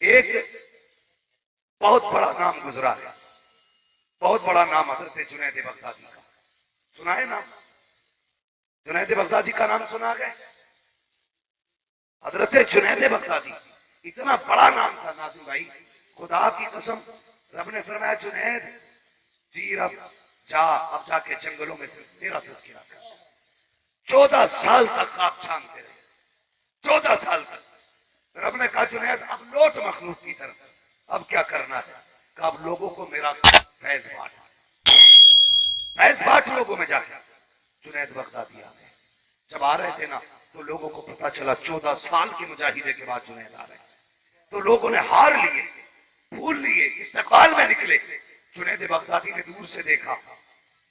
एक बहुत बड़ा नाम गुजरा है, बहुत बड़ा नाम हजरत जुनैद बगदादी का। सुना है नाम? जुनैद बगदादी का नाम सुना गया? हजरत जुनैद बगदादी इतना बड़ा नाम था नाज़िम भाई, खुदा की कसम। रब ने फरमाया जुनैद जी रब जा, अब जाके जंगलों में सिर्फ तेरा तज़किरा कर। 14 साल तक आप छानते रहे, 14 साल तक। रब ने कहा जुनैद अब लौट मखलूक की तरफ, अब क्या करना है? कहा अब लोगों को मेरा फैज बांट, फैज बांट लोगों में जाकर। जुनैद बगदादी आ गए। जब आ रहे थे ना तो लोगों को पता चला 14 साल की मुजाहिदे के बाद जुनैद आ रहे हैं। तो लोगों ने हार लिए, फूल लिए, इस्तकबाल में निकले। जुनैद बगदादी ने दूर से देखा,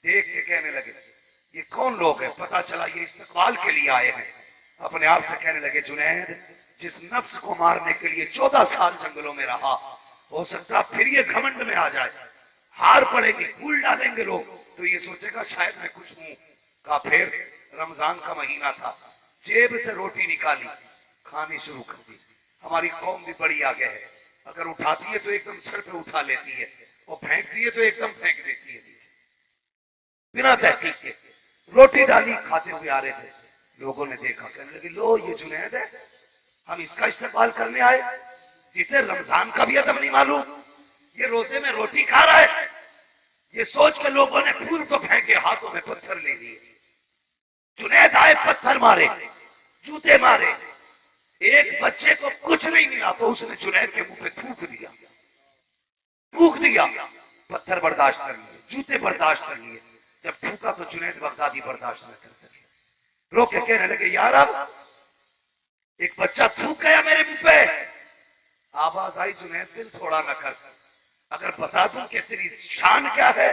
देख के कहने लगे ये कौन लोग हैं? पता चला ये इस्तकबाल के लिए आए हैं। अपने आप से कहने लगे जुनैद जिस नफ्स को मारने के लिए 14 साल जंगलों में रहा, हो सकता फिर ये घमंड में आ जाए, हार पड़ेंगे, फूल डालेंगे लोग तो ये सोचेगा शायद मैं कुछ हूं। का फिर रमजान का महीना था, जेब से रोटी निकाली, खानी शुरू कर दी। हमारी कौम भी बड़ी आगे है, अगर उठाती है तो एकदम सर पे उठा लेती है और फेंकती है तो एकदम फेंक देती है बिना तहकीक के। रोटी डाली, खाते हुए आ रहे थे, लोगों ने देखा, कहने लगे लो ये जुनैद है, हम इसका इस्तेमाल करने आए, जिसे रमजान का भी अदब नहीं मालूम, ये रोजे में रोटी खा रहा है। ये सोच के लोगों ने फूल तो फेंके, हाथों में पत्थर ले लिए। जुनैद आए, पत्थर मारे, जूते मारे, एक बच्चे को कुछ नहीं मिला तो उसने जुनैद के मुंह पे थूक दिया, थूक दिया। पत्थर बर्दाश्त कर लिए, जूते बर्दाश्त कर लिए। जब थूका तो जुनैद बगदादी बर्दाश्त न कर सके, रो के कहने लगे यार अब एक बच्चा थूक गया मेरे मुंह पे। आवाज आई जुनैद दिल थोड़ा न कर, अगर बता दूं कि तेरी शान क्या है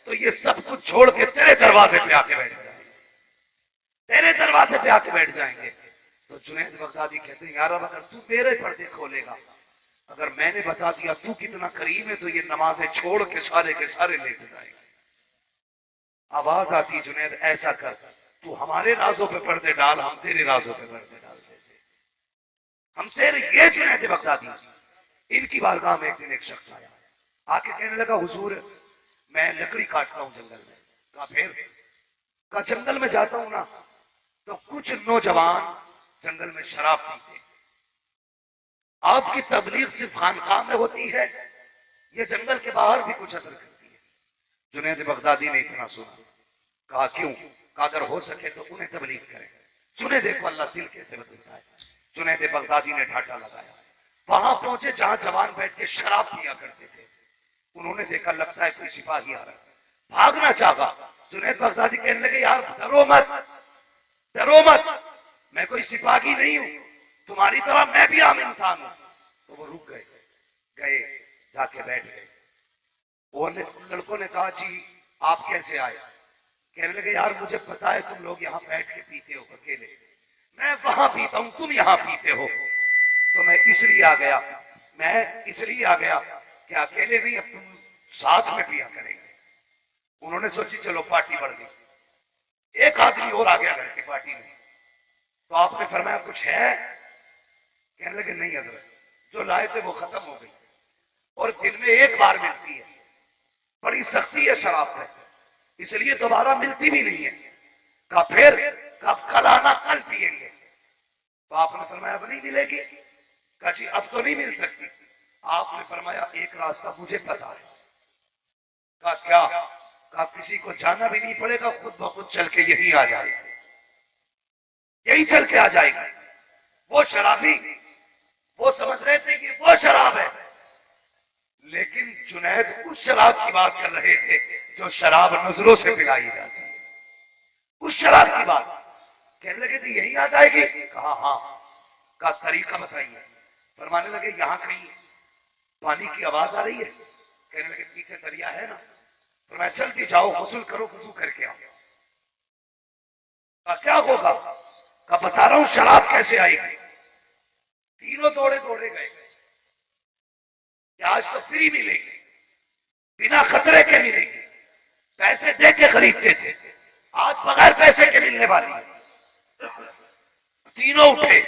तो ये सब कुछ छोड़ के तेरे दरवाजे पे आके बैठ जाएंगे, तेरे दरवाजे पे आके बैठ जाएंगे। तो जुनैद बगदादी कहते हैं यार अब अगर तू मेरे पर्दे खोलेगा, अगर मैंने बता दिया तू कितना करीम है तो ये नमाजें छोड़ के सारे लेके जाएंगे। आवाज आती जुनैद ऐसा कर, तू हमारे राजों पे पर्दे डाल, हम तेरे राजों पे पर्दे डाल देते, हम तेरे। ये जुनैद बगदादी, इनकी बारगाह में एक दिन एक शख्स आया, आके कहने लगा हुजूर मैं लकड़ी काटता हूं जंगल में। कहा फिर? कहा जंगल में जाता हूं ना तो कुछ नौजवान जंगल में शराब पीते, आपकी तबलीग सिर्फ खानकाह में होती है, ये जंगल के बाहर भी कुछ असर करती है। जुनैद बगदादी ने इतना सुना, कहा क्यों? कहा अगर हो सके तो उन्हें तबलीग करें। सुने देखो अल्लाह दिल कैसे बदलता है। जुनैद बगदादी ने ढाटा लगाया, वहां पहुंचे जहां जवान बैठ के शराब पिया करते थे। उन्होंने देखा लगता है कोई सिपाही आ रहा है, भागना चाहा। जुनैद बगदादी कहने लगे यार डरो मत, डरो मत, मैं कोई सिपाही नहीं हूं, तुम्हारी तरह मैं भी आम इंसान हूं। तो वो रुक गए, गए जाके बैठ गए। उन लड़कों ने कहा जी आप कैसे आए? कहने लगे यार मुझे पता है तुम लोग यहाँ बैठ के पीते हो अकेले, मैं वहां पीता हूं, तुम यहाँ पीते हो, तो मैं इसलिए आ गया, मैं इसलिए आ गया कि अकेले नहीं अब तुम साथ में पिया करेंगे। उन्होंने सोची चलो पार्टी बढ़ गई, एक आदमी और आ गया घर की पार्टी में। तो आपने फरमाया कुछ है? कहने लगे नहीं हजरत, जो लाए थे वो खत्म हो गई और दिन में एक बार मिलती है, बड़ी सख्ती है शराब है, इसलिए दोबारा मिलती भी नहीं है। कहा फिर? कब? कल आना, कल पिएंगे। तो आपने फरमाया अब नहीं मिलेगी? कहा जी अब तो नहीं मिल सकती। आपने फरमाया एक रास्ता मुझे पता है। कहा क्या? कहा किसी को जाना भी नहीं पड़ेगा, खुद ब खुद चल के यही आ जाएगा, यही चल के आ जाएगा। वो शराबी वो समझ रहे थे कि वो शराब है, लेकिन जुनैद उस शराब की बात कर रहे थे जो शराब नजरों से पिलाई जाती है, उस शराब की बात। कहने लगे जी यही आ जाएगी? कहा हाँ। का तरीका बताइए? फरमाने लगे यहाँ कहीं पानी की आवाज आ रही है? कहने लगे पीछे दरिया है ना। फरमाया जल्दी जाओ गुस्ल करो, गुस्ल करके आओ। क्या होगा? का बता रहा हूं शराब कैसे आएगी। तीनों दौड़े दौड़े गए, आज तो फ्री मिलेगी, बिना खतरे के मिलेगी, पैसे दे के खरीदते थे, आज बगैर पैसे के मिलने वाली है। तीनों उठे,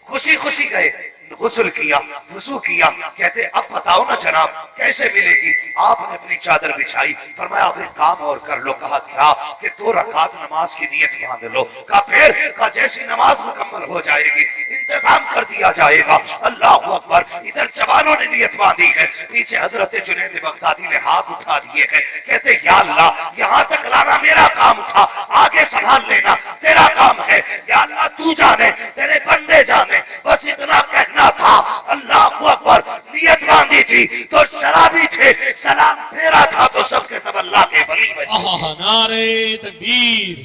खुशी खुशी गए, गुस्ल किया, वुजू किया। कहते अब बताओ ना जनाब कैसे मिलेगी? आपने अपनी चादर बिछाई, फरमाया अब एक काम और कर लो। कहा क्या? कि 2 रकात नमाज की नियत बांध लो। कहा फिर? कहा जैसी नमाज मुकम्मल हो जाएगी इंतजाम कर दिया जाएगा। अल्लाह अकबर। इधर जवानों ने नियत बांधी है, पीछे हजरत जुनैद बगदादी ने हाथ उठा दिए हैं। कहते या अल्लाह यहाँ तक लाना मेरा काम था, आगे संभाल लेना तेरा काम है। या अल्लाह तू जाने, तेरे बंदे जाने, बस इतना कहना था। अल्लाह अकबर। नियत बांधी थी तो शराबी थे, सलाम फेरा था तो सबके सब अल्लाह के वली बने। नारे तकबीर,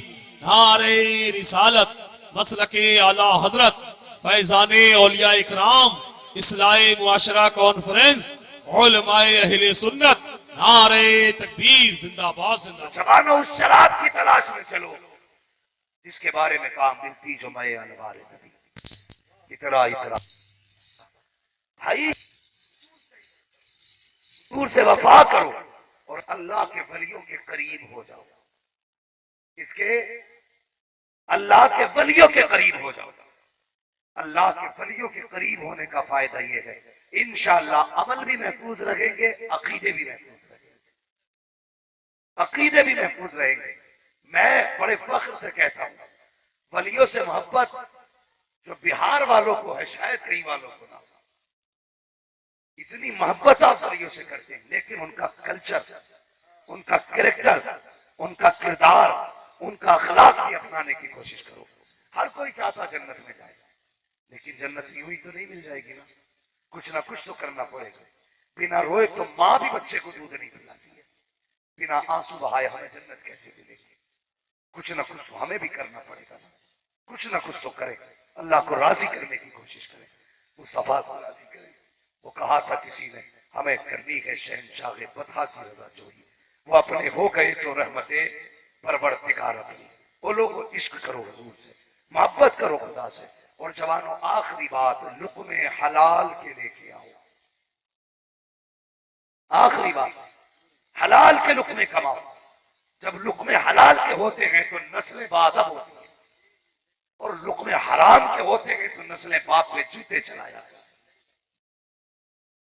नारे रिसालत, मसलके आला हजरत, फैजाने औलिया इकराम, इस्लाही मुआशरा कॉन्फ्रेंस, उलमाए अहले सुन्नत, नारे तकबीर, जिंदाबाद जिंदाबाद। जवानों उस शराब की तलाश में चलो जिसके बारे में कहा मिलती जो मैं अनवारे नबी। इतरा इतरा भाई दूर से वफा करो और अल्लाह के वलियों के करीब हो जाओ। इसके अल्लाह के वलियों के करीब हो जाओ। अल्लाह के वलियों के करीब होने का फायदा यह है इंशाअल्लाह अमल भी महफूज रहेंगे, अकीदे भी महफूज रहेंगे, अकीदे भी महफूज रहेंगे। मैं बड़े फख्र से कहता हूं वलियों से मोहब्बत जो बिहार वालों को है शायद कई वालों को ना, इतनी मोहब्बत आप वलियों से करते हैं, लेकिन उनका कल्चर, उनका कैरेक्टर, उनका किरदार, उनका अखलाक भी अपनाने की कोशिश करो। हर कोई चाहता जन्नत में जाए, लेकिन जन्नत यूं ही तो नहीं मिल जाएगी ना, कुछ ना कुछ तो करना पड़ेगा। बिना रोए तो माँ भी बच्चे को दूध नहीं पिलाती है, बिना आंसू बहाए हमें जन्नत कैसे मिलेगी? कुछ ना कुछ तो हमें भी करना पड़ेगा ना, कुछ ना कुछ तो करें, अल्लाह को राजी करने की कोशिश करें, मुस्तफा को राजी करें। वो कहा था किसी ने हमें करनी है शहनशाह बता की रजा जोई, वो अपने हो गए तो रहमते परवरदिगार अपनी। वो लोग इश्क करो हुजूर से, मोहब्बत करो खुदा से। और जवानों आखिरी बात, लुक़्मे हलाल के लेके आओ। आखिरी बात, हलाल के लुक़्मे कमाओ। जब लुक़्मे हलाल के होते हैं तो नस्लें बाअदब होती है, और लुक़्मे हराम के होते हैं तो नस्लें बाप पे जूते चलाया।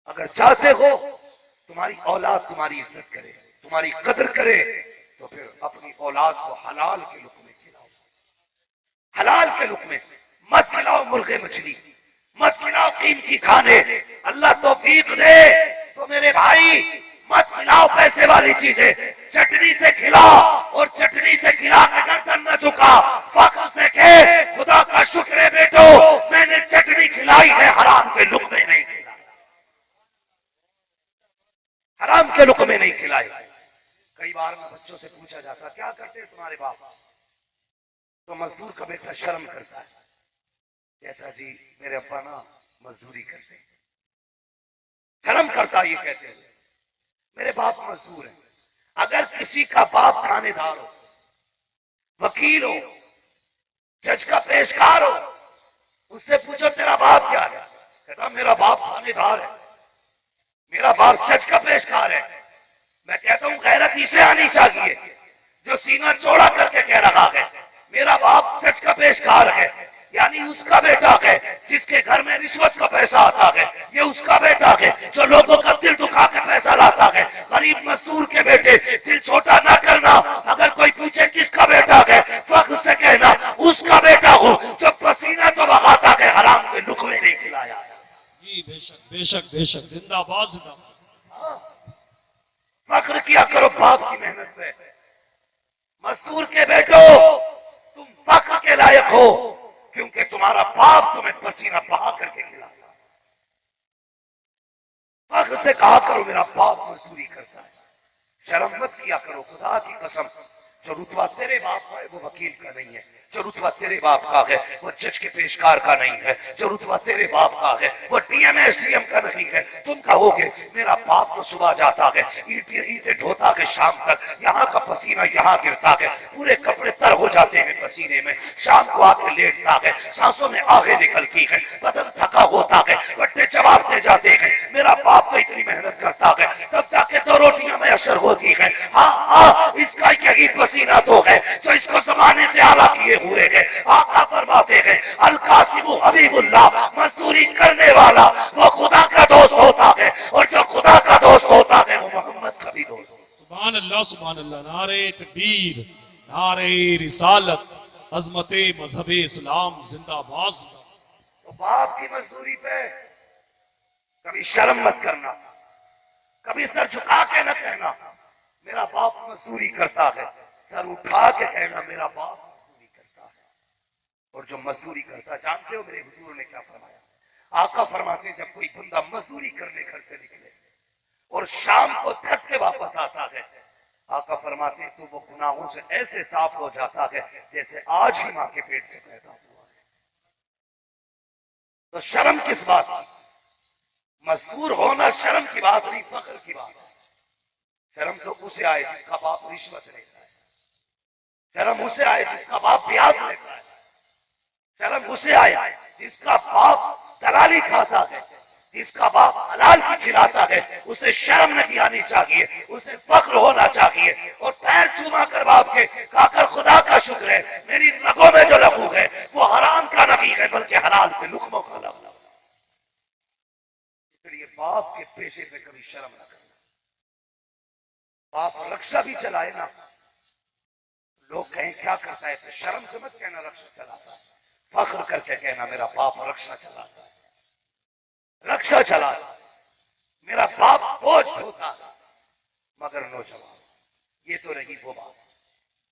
अगर चाहते हो तुम्हारी औलाद तुम्हारी इज्जत करे, तुम्हारी कदर करे, तो फिर अपनी औलाद को हलाल के लुक़्मे खिलाओ। हलाल के लुक़्मे मत खिलाओ मुर्गे मछली, मत खिलाओ कीमती खाने। अल्लाह तौफीक दे तो मेरे भाई मत खिलाओ पैसे वाली चीजें, चटनी से खिलाओ, और चटनी से खिला के गर्दन न झुका, फख्र से कहे खुदा का शुक्र है बेटो मैंने चटनी खिलाई है, हराम के लुक़्मे नहीं खिलाए, हराम के लुक़्मे नहीं खिलाए। कई बार में बच्चों से पूछा जाता क्या करते तुम्हारे बाप, तो मजदूर का बेटा शर्म करता है, कहता जी मेरे अब्बा ना मजदूरी करते हैं। शर्म करता ये कहते हैं मेरे बाप मजदूर है। अगर किसी का बाप थानेदार हो, वकील हो, जज का पेशकार हो, उससे पूछो तेरा बाप क्या है, कहता मेरा बाप थानेदार है, मेरा बाप जज का पेशकार है। मैं कहता हूं गैरत इसे आनी चाहिए जो सीना चौड़ा करके कह रहा है मेरा बाप जज का पेशकार है, यानी उसका बेटा है जिसके घर में रिश्वत का पैसा आता है, ये उसका बेटा है जो लोगों का दिल दुखा के पैसा लाता है। गरीब मजदूर के बेटे दिल छोटा ना करना, अगर कोई पूछे किसका बेटा है फख्र से कहना उसका बेटा हूं जो पसीना तो बहाता है, हराम के लुक़्मे नहीं खिलाया। जी बेशक बेशक बेशक, जिंदाबाद जिंदाबाद। फख्र किया करो बाप की मेहनत पे। मजदूर के बेटो तुम फख्र के लायक हो क्योंकि तुम्हारा बाप तुम्हें पसीना बहा करके खिलाता। फख्र से कहा करो मेरा बाप मजदूरी करता है, शर्म मत किया करो। खुदा की कसम जो रुतबा तेरे बाप का है वो वकील का नहीं है, जो रुतबा तेरे बाप का है वो जज के पेशकार का नहीं है, जो रुतबा तेरे बाप का है वो डीएम एसडीएम का नहीं है। तुम कहोगे मेरा बाप तो सुबह जाता है ईंटें ढोता है, शाम तक यहाँ का पसीना यहाँ गिरता है, पूरे कपड़े तर हो जाते हैं पसीने में, शाम को आके लेटता है, सांसों में आगे निकलती है, बदन थका होता है, बट्टे जवाब दे जाते हैं। मेरा बाप तो इतनी मेहनत करता है तब जाके तो रोटियां में असर होती है। हाँ इसका यही पसीना तो है जो इसको जमाने से आला किए हुए है। आका फरमाते हैं अल कासिम हबीबुल्लाह, मजदूरी करने वाला या सुभान अल्लाह, नारे तकबीर, नारे रिसालत, अजमत मजहब इस्लाम जिंदाबाद। तो बाप की मजदूरी पे कभी शर्म मत करना, कभी सर झुका के न कहना मेरा बाप मजदूरी करता है, सर उठा के कहना मेरा बाप मजदूरी करता है। और जो मजदूरी करता, जानते हो मेरे हुजूर ने क्या फरमाया? आका फरमाते हैं, जब कोई बंदा मजदूरी करने घर से निकले और शाम को थक के वापस आता है, आका फरमाते हैं तो वो गुनाहों से ऐसे साफ हो जाता है जैसे आज ही मां के पेट से पैदा हुआ है। तो शर्म किस बात की? मजदूर होना शर्म की बात नहीं, फख्र की बात है। शर्म तो उसे आए जिसका बाप रिश्वत लेता है, शर्म उसे आए जिसका बाप ब्याज लेता है, शर्म उसे आए जिसका बाप दलाली खाता है, जिसका बाप हलाल की खिलाता है। उसे शर्म नहीं आनी चाहिए, उसे फख्र होना चाहिए। और पैर चूमा कर बाप के खाकर खुदा का शुक्र है, मेरी रगों में जो लहू है वो हराम का नहीं है बल्कि हलाल के लुक्मों का लहू। इसलिए बाप के पेशे पे कभी शर्म न करना। बाप रक्षा भी चलाए ना, लोग कहें क्या करता है, तो शर्म से मत कहना रक्षा चलाता है, फख्र करके कहना मेरा बाप रक्षा चलाता है, रक्षा चलाता है, मेरा बाप बोझ ढोता है। मगर नौजवान, ये तो रही वो बात।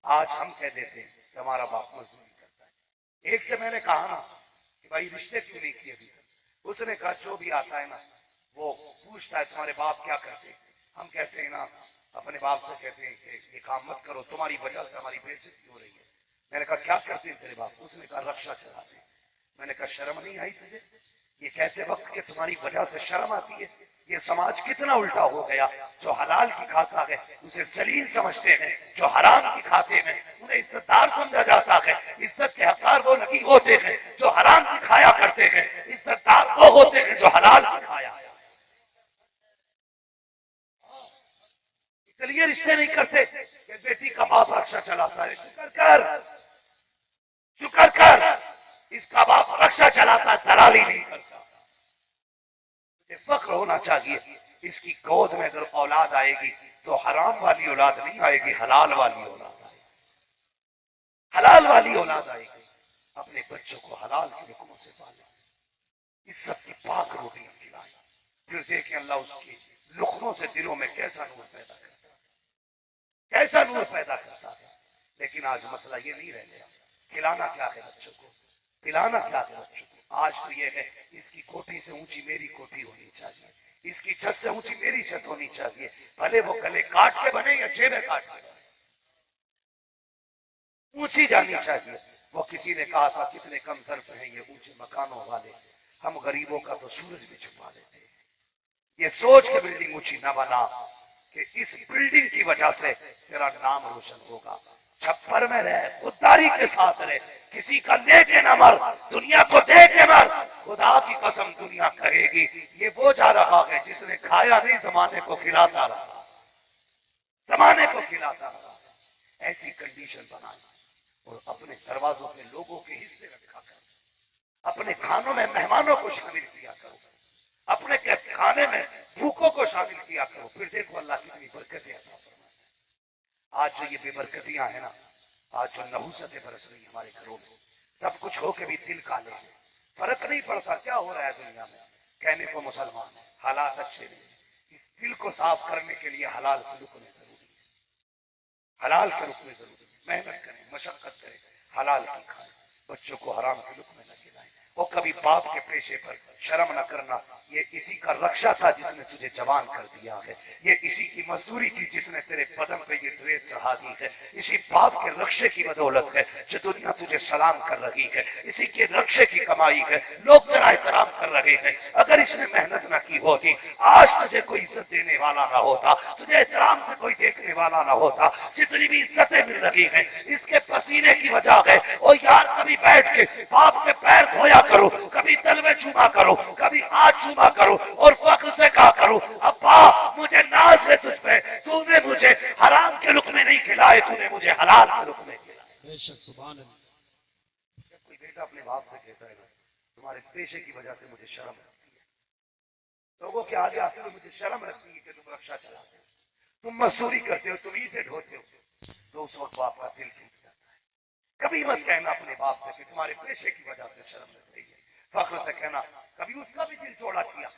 आज हम कह देते हैं कि हमारा बाप मजदूरी करता है। एक से मैंने कहा ना कि भाई रिश्ते क्यों नहीं किए अभी तक? उसने कहा जो भी आता है ना वो पूछता है तुम्हारे बाप क्या करते हैं। हम कहते हैं ना अपने बाप से कहते हैं कि ये काम मत करो, तुम्हारी वजह से हमारी बेइज्जती हो रही है। मैंने कहा क्या करते हैं तेरे बाप? उसने कहा रक्षा चलाते हैं। मैंने कहा शर्म नहीं आई तुझे ये कहते वक्त कि तुम्हारी वजह से शर्म आती है? ये समाज कितना उल्टा हो गया। जो हलाल की खाता है उसे जलील समझते हैं, जो हराम की खाते हैं उन्हें इज्जतदार समझा जाता है। इज्जत के हकदार वो नहीं होते हैं जो हराम की खाया करते हैं, इज्जतदार वो होते हैं जो हलाल की खाया। इसलिए रिश्ते नहीं करते कि बेटी का बाप रक्षा चलाता है। शुक्र कर इसका बाप रक्षा चलाता, दलाली नहीं करता। फख्र होना चाहिए, इसकी गोद में अगर औलाद आएगी तो हराम वाली औलाद नहीं आएगी, हलाल वाली औलाद आएगी, हलाल वाली औलाद आएगी। अपने बच्चों को हलाल के हुक्मों से पालें, इज्जत की पाक रोटियां खिलाएं, फिर देखें अल्लाह उसके लुक्मों से दिलों में कैसा नूर पैदा करता है, कैसा नूर पैदा करता है। लेकिन आज मसला ये नहीं रह गया, खिलाना क्या है बच्चों को, पिलाना क्या है बच्चों को। आज तो ये है इसकी कोठी से ऊंची मेरी कोठी होनी चाहिए, इसकी छत से ऊंची मेरी छत होनी चाहिए, भले वो गले काट के बने या जेबे काट के बने, ऊंची जानी चाहिए। वो किसी ने कहा था कितने कम सर्फ हैं ये ऊंचे मकानों वाले, हम गरीबों का तो सूरज भी छुपा देते हैं। ये सोच के बिल्डिंग ऊंची न बना कि इस बिल्डिंग की वजह से तेरा नाम रोशन होगा। छप्पर में रहे, खुददारी के साथ रहे, किसी का लेके न मर, दुनिया को दे के मर। खुदा की कसम दुनिया कहेगी ये वो जा रहा है जिसने खाया नहीं जमाने को खिलाता रहा, जमाने को खिलाता रहा। ऐसी कंडीशन बनाई और अपने दरवाजों पे लोगों के हिस्से रखा कर, अपने खानों में मेहमानों को शामिल किया करो, अपने खाने में भूखों को शामिल किया करो, फिर देखो अल्लाह कितनी बरकतें अता फरमाता है। आज जो ये बेबरकतियां है ना, आज जो नहुसतें बरस रही हमारे घरों में, सब कुछ हो के भी दिल काले हैं, फर्क नहीं पड़ता क्या हो रहा है दुनिया में। कहने को मुसलमान है, हालात अच्छे नहीं। इस दिल को साफ करने के लिए हलाल के रुकने जरूरी है, हलाल के रुकने जरूरी है। मेहनत करें, मशक्कत करें, हलाल की खाएं, बच्चों को हराम के रुकने न खिलाएं। और कभी बाप के पेशे पर शर्म न करना। ये इसी का रक्षा था जिसने तुझे जवान कर दिया है, ये इसी की मजदूरी थी जिसने तेरे बदन पे ये ड्रेस चढ़ा दी है, इसी बाप के रक्षे की बदौलत है जो दुनिया तुझे सलाम कर रही है, इसी के रक्षे की कमाई है, लोग तेरा एहतराम कर रहे हैं। अगर इसने मेहनत न की होती आज तुझे कोई इज्जत देने वाला ना होता, तुझे एहतराम से कोई देखने वाला ना होता। जितनी भी इज्जतें मिल रही है इसके पसीने की वजह है। और यार कभी बैठ के बाप के पैर धोया करो, कभी तलवे चूमा करो, कभी हाथ चूमा करो और फख्र से कहा करो अब्बा मुझे नाज है तुझ पे, तूने मुझे हराम के लुक़मे नहीं खिलाए, तूने मुझे हलाल के लुक़मे खिलाए। बेशक सुभान अल्लाह। कोई बेटा अपने बाप से कहता है तुम्हारे पेशे की वजह से मुझे शर्म लगती है, लोगों के आगे आते हुए मुझे शर्म लगती है कि तुम रक्षा चलाते हो, तुम मजदूरी करते हो, तुम ईंटें ढोते हो, तो उस वक्त बाप का दिल टूट जाता है। कभी मत कहना अपने बाप से कि तुम्हारे पेशे की वजह से शर्म लग रही है, फख्र से कहना। कभी उसका भी दिल चौड़ा किया,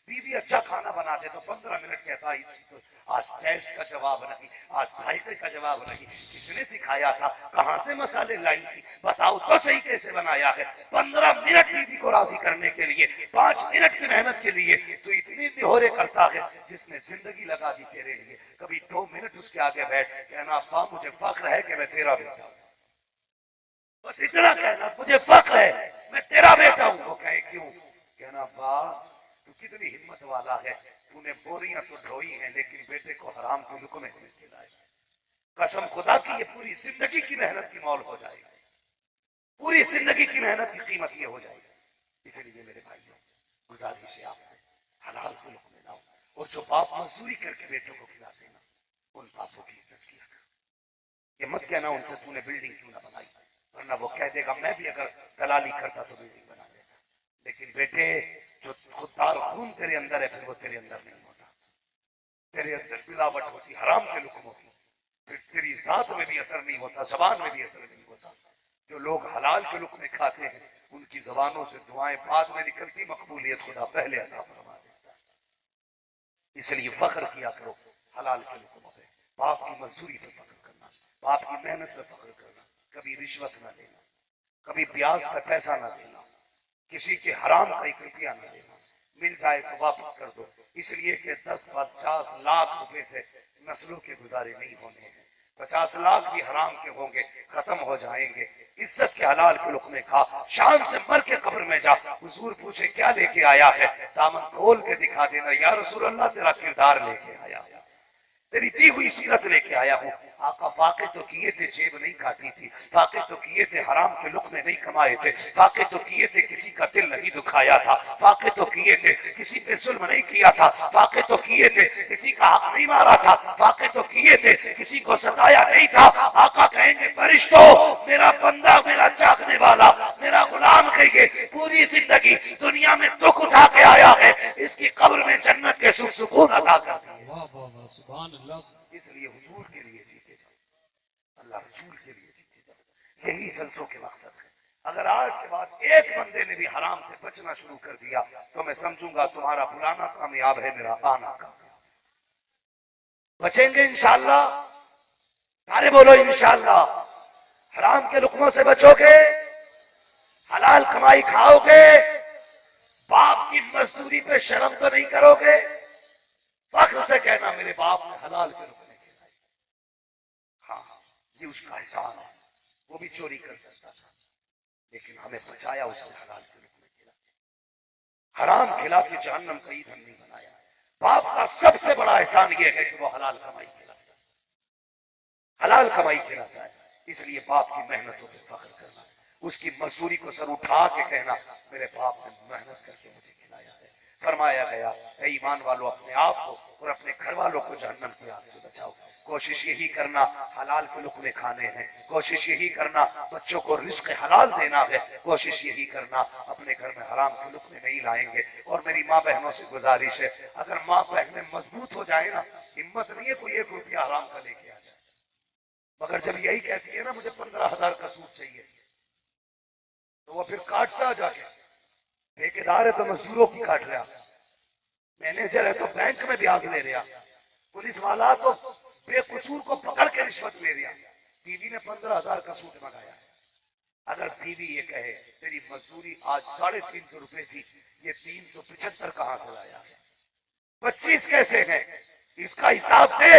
बीवी अच्छा खाना बना दे तो 15 मिनट कहता है तो आज टेस्ट का जवाब नहीं, आज जायके का जवाब नहीं, किसने सिखाया था, कहां से मसाले लाई थी, बताओ तो सही कैसे बनाया है। 15 मिनट बीवी को राजी करने के लिए, 5 मिनट की मेहनत के लिए तो इतनी तिहोरे करता है जिसने जिंदगी लगा दी तेरे लिए। कभी 2 मिनट उसके आगे बैठ कहना अब्बा मुझे फख्र है कि मैं तेरा बेटा हूं, बस इतना कहना मुझे फख्र है मैं तेरा बेटा हूं। वो कहे क्यों, कहना अब्बा तू कितनी हिम्मत वाला है, तूने बोरियां तो ढोई हैं लेकिन बेटे को हराम के लुकमे में खिलाए। कसम खुदा की ये पूरी जिंदगी की मेहनत की मौल हो जाएगी, पूरी जिंदगी की मेहनत की कीमत ये हो जाएगी। इसलिए मेरे भाइयों गुजारिश है आपसे हलाल के लुकमे लाओ, और जो बाप मजदूरी करके बेटों को खिलाते हैं ना उन बापों की इज्जत किया कर। ये मत कहना उनसे तूने बिल्डिंग क्यों ना बनाई, वरना वो कह देगा मैं भी अगर दलाली करता तो बिल्डिंग बना देता। लेकिन बेटे जो खुददार खून तेरे अंदर है फिर वो तेरे अंदर नहीं होता, तेरे अंदर मिलावट होती हराम के लुकमों की, फिर तेरी जात में भी असर नहीं होता, जबान में भी असर नहीं होता। जो लोग हलाल के लुकमे खाते हैं उनकी जबानों से दुआएं बाद में निकलती, मकबूलियत खुदा पहले अता फरमा देता है। इसलिए फख्र किया करो हलाल के लुकमों पे, बाप की मजदूरी पे फख्र करना, बाप की मेहनत पे फख्र करना, कभी रिश्वत ना देना, कभी ब्याज का पैसा ना देना, किसी के हराम का 1 रुपया ना देना, मिल जाए तो वापस कर दो, इसलिए कि 10-50 लाख रुपए से नस्लों के गुजारे नहीं होने हैं। 50 लाख भी हराम के होंगे, खत्म हो जाएंगे। इज्जत के हलाल के लुकमे खा, शान से मर के कब्र में जा, हुजूर पूछे क्या लेके आया है, दामन खोल के दिखा देना या रसूल अल्लाह तेरा किरदार लेके आया, तेरी दी हुई सीरत लेके आया हूँ। आका फाके तो किए थे जेब नहीं काटी थी, फाके तो किए थे हराम के लुकमे नहीं कमाए थे, फाके तो किए थे किसी का दिल नहीं दुखाया था, फाके तो किए थे किसी पे जुल्म नहीं किया था, फाके तो किए थे किसी का हक नहीं मारा था, फाके तो किए थे किसी को सताया नहीं था। आका कहेंगे फरिश्तों मेरा बंदा मेरा चाहने वाला मेरा गुलाम कहेंगे पूरी जिंदगी दुनिया में दुख उठा के आया है, इसकी कब्र में जन्नत के सुख सुकून अदा कर दिए। सुभान अल्लाह। इसलिए हुजूर के लिए जीते जाओ, अल्लाह रसूल के लिए जीते जाओ, यही जलसों के मकसद है। अगर आज के बाद एक बंदे ने भी हराम से बचना शुरू कर दिया तो मैं समझूंगा तुम्हारा पुराना कामयाब है, मेरा आना कामयाब। बचेंगे इंशाअल्लाह, सारे बोलो इंशाअल्लाह। हराम के लुकमों से बचोगे, हलाल कमाई खाओगे, बाप की मजदूरी पे शर्म तो नहीं करोगे, फख्र से कहना मेरे बाप ने हलाल के रुकने खिलाए। हाँ ये उसका एहसान है, वो भी चोरी कर सकता था लेकिन हमें बचाया उसने हलाल के रुकने खिला, हराम खिला के जहन्नम का ईंधन नहीं बनाया। बाप का सबसे बड़ा एहसान ये है कि वो हलाल कमाई खिलाता है, हलाल कमाई खिलाता है। इसलिए बाप की मेहनतों पर फख्र करना, उसकी मजदूरी को सर उठा के कहना मेरे बाप ने मेहनत करके मुझे खिलाया है। फरमाया गया ऐ ईमान वालों अपने आप को और अपने घर वालों को जहन्नम की आग से बचाओ। कोशिश यही करना हलाल के लुकमे खाने हैं, कोशिश यही करना बच्चों को रिस्क हलाल देना है, कोशिश यही करना अपने घर में हराम के लुकमे नहीं लाएंगे। और मेरी माँ बहनों से गुजारिश है अगर माँ बहनें मजबूत हो जाए ना, हिम्मत नहीं है कोई 1 रुपया हराम का लेके आ जाए, मगर जब यही कहती है ना मुझे 15,000 का सूट चाहिए तो वो फिर काटता जाके, ठेकेदार है तो मजदूरों की काट रहा, मैनेजर है तो बैंक में ब्याज ले रहा, पुलिस वाला तो बेकसूर को पकड़ के रिश्वत ले रहा। बीवी ने 15,000 का सूट मंगाया है, अगर बीवी ये कहे तेरी मजदूरी आज 350 रुपए थी, ये 375 कहां से लाया है, 25 कैसे है, इसका हिसाब दे।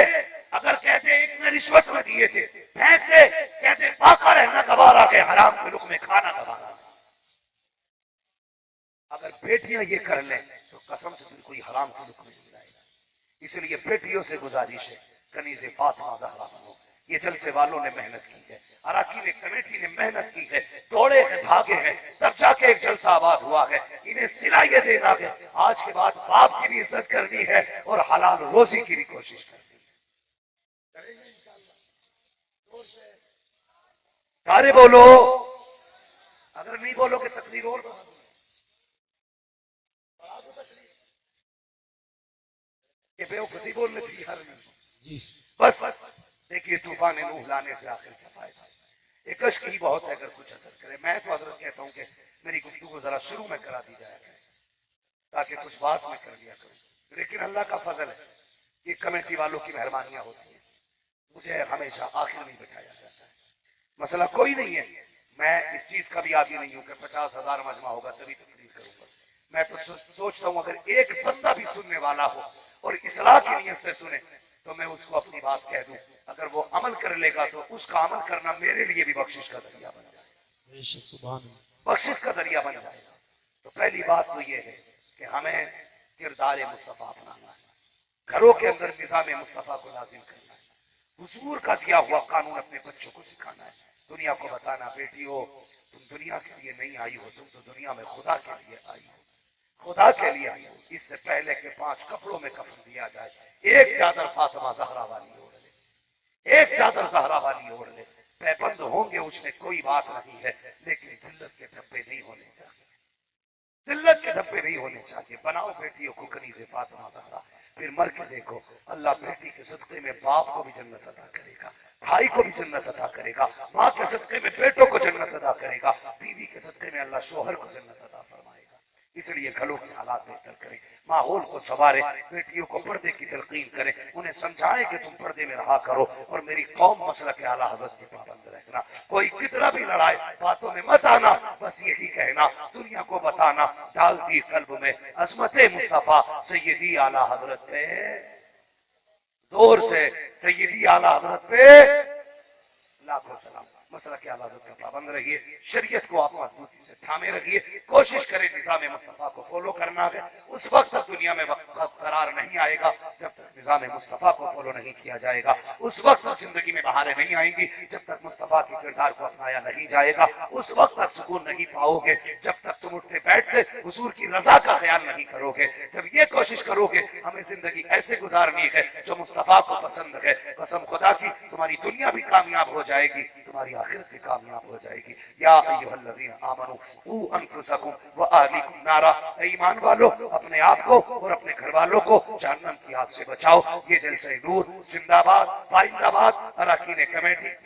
अगर कहते एक ने रिश्वत में दिए थे फेंक दे, कहते पाका रहना गवारा के हराम के रुख में खाना गवारा। अगर बेटियां ये कर लें तो कसम से तुम कोई हराम के रुख में नहीं लाएगा। इसलिए बेटियों से गुजारिश है कनीज़े फातिमा ज़हरा बनो। ये जलसे वालों ने मेहनत की है, अराकीन कमेटी ने मेहनत की है, दौड़े हैं भागे हैं तब जाके एक जलसा आबाद हुआ है। इन्हें सिला ये देना है आज के बाद बाप की भी इज्जत करनी है और हलाल रोजी की भी कोशिश करनी है। सारे बोलो, अगर नहीं बोलोगे तकरीर और बढ़ा दो, ये बेवकूफी बोलने की हर नहीं। जी बस देखिए तूफान नूह लाने से आखिर क्या फायदा। एक कश्क ही बहुत है अगर कुछ असर करे। मैं तो हजरत कहता हूँ कि मेरी गुफ्तगू जरा शुरू में करा दी जाए ताकि कुछ बात में कर लिया करूं। लेकिन अल्लाह का फजल है, ये कमेटी वालों की मेहरबानियां होती हैं, मुझे हमेशा आखिर में बैठाया जाता है। मसला कोई नहीं है, मैं इस चीज का भी आदी नहीं हूं कि 50,000 मजमा होगा तभी तकरीर करूंगा। मैं तो सोचता हूं अगर एक बंदा भी सुनने वाला हो और इस्लाह की नीयत से सुने तो मैं उसको अपनी बात कह दूं। अगर वो अमल कर लेगा तो उसका अमल करना मेरे लिए भी बख्शिश का जरिया बन जाएगा, बेशक सुभान अल्लाह। बख्शिश का जरिया बन जाएगा। तो पहली बात तो ये है कि हमें किरदार मुस्तफा अपनाना है, घरों के अंदर निजाम मुस्तफा को लाजिम करना है, हुजूर का दिया हुआ कानून अपने बच्चों को सिखाना है, दुनिया को बताना बेटियों तुम दुनिया के लिए नहीं आई हो, तुम तो दुनिया में खुदा के लिए आई हो, खुदा के लिए आई हो। इससे पहले के 5 कपड़ों में कफन दिया जाए, एक चादर फातिमा जहरा वाली ओढ़ ले, एक चादर जहरा वाली ओढ़ ले, पैबंद होंगे उसमें कोई बात नहीं है, लेकिन जिल्लत के धब्बे नहीं होने चाहिए, जिल्लत के धब्बे नहीं होने चाहिए। बनाओ बेटियों को कनीज़े फातिमा जहरा, फिर मर के देखो अल्लाह बेटी के सदके में बाप को भी जन्नत अता करेगा, भाई को भी जन्नत अता करेगा, माँ के सदके में बेटों को जन्नत अता करेगा, बीवी के सदके में अल्लाह शोहर को जन्नत अता फरमाएगा। इसलिए घरों के हालात बेहतर करें, माहौल को संवारे, बेटियों को पर्दे की तलकीन करें, उन्हें समझाएं कि तुम पर्दे में रहा करो और मेरी कौम मसला के आला हज़रत के पाबंद रहना। कोई कितना भी लड़ाए बातों में मत आना, बस यही कहना, दुनिया को बताना, डाल दी कल्ब में अज़मत मुस्तफा सैयदी आला हज़रत पे, जोर से सैयदी आला हज़रत पे लाखों सलाम। मसला के आला हज़रत का पाबंद रहिए, शरीयत को आप मजबूती से थामे रखिए, कोशिश करें निज़ाम मुस्तफा को फॉलो करना है। उस वक्त तक दुनिया में करार नहीं आएगा जब तक निज़ाम मुस्तफा को फॉलो नहीं किया जाएगा, उस वक्त तक जिंदगी में बहारें नहीं आएंगी जब तक मुस्तफा के किरदार को अपनाया नहीं जाएगा, उस वक्त तक सुकून नहीं पाओगे जब तक तुम उठते बैठते हुजूर की रजा का ख्याल नहीं करोगे। जब ये कोशिश करोगे हमें जिंदगी ऐसे गुजारनी है जो मुस्तफा को पसंद है, कसम खुदा की तुम्हारी दुनिया भी कामयाब हो जाएगी, तुम्हारी आखिरत भी कामयाब हो जाएगी। या अय्युहल्लज़ीना आमनू क़ू अनफुसकुम व अहलीकुम नारा, ईमान वालों अपने आप को और अपने घर वालों को जहन्नम की आग से बचाओ। ये जलसे नूर जिंदाबाद, पाइंदाबाद, अरकान कमेटी।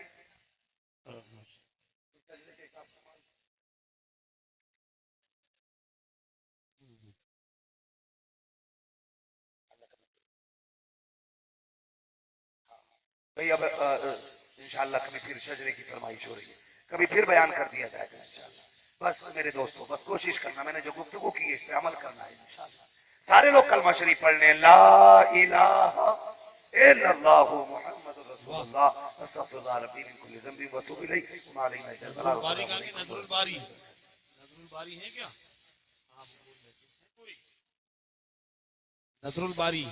भाई अब इंशाअल्लाह कभी फिर शजरे की फरमाइश हो रही है, कभी फिर बयान कर दिया जाएगा इंशाअल्लाह। बस मेरे दोस्तों बस कोशिश करना, मैंने जो गुफ्तगू की है इस पे अमल करना है इंशाअल्लाह। सारे लोग कलमा शरीफ पढ़ लें, ला इलाहा इल्लल्लाहु मुहम्मदुर रसूलुल्लाह अस्तगफिरुल्लाह रब्बी मिन कुल्ली ज़ंबिन व अतूबु इलैहि व मा अलैना इल्ला अल बलाग। बारी का नजरुल बारी, नजरुल बारी है क्या? हाँ बोल देते हैं कोई नजरुल बारी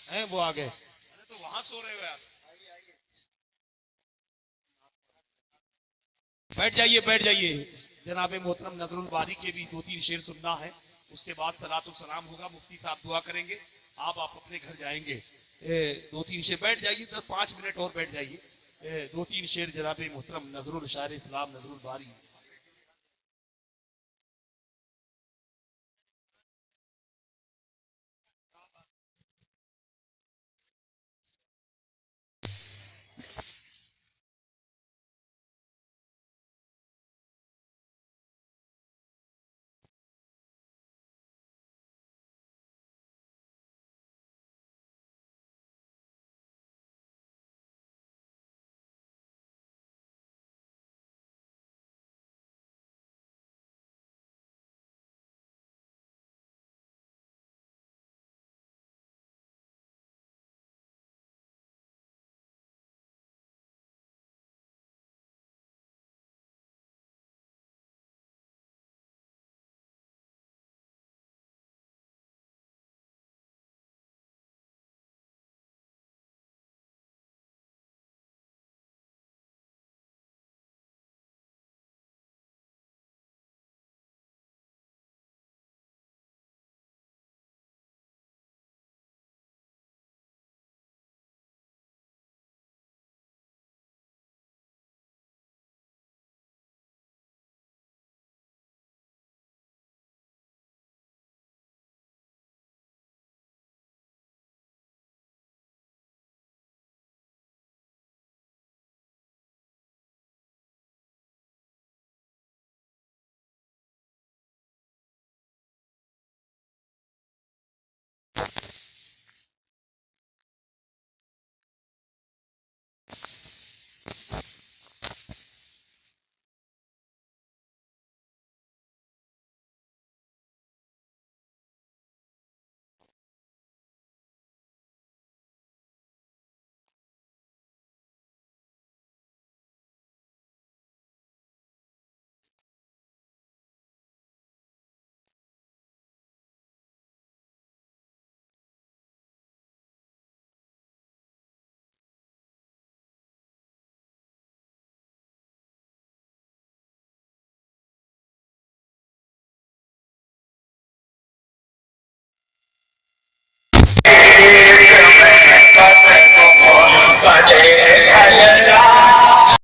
है, वो आ गए। अरे तो वहां सो रहे हो यार, बैठ जाइए बैठ जाइए। जनाब मोहतरम नजरुल बारी के भी 2-3 शेर सुनना है, उसके बाद सलातु सलाम होगा, मुफ्ती साहब दुआ करेंगे, आप अपने घर जाएंगे। 2-3 शेर बैठ जाइए, 5 मिनट और बैठ जाइए। 2-3 शेर जनाब मोहतरम नजरुल शायर इस्लाम नजरुल बारी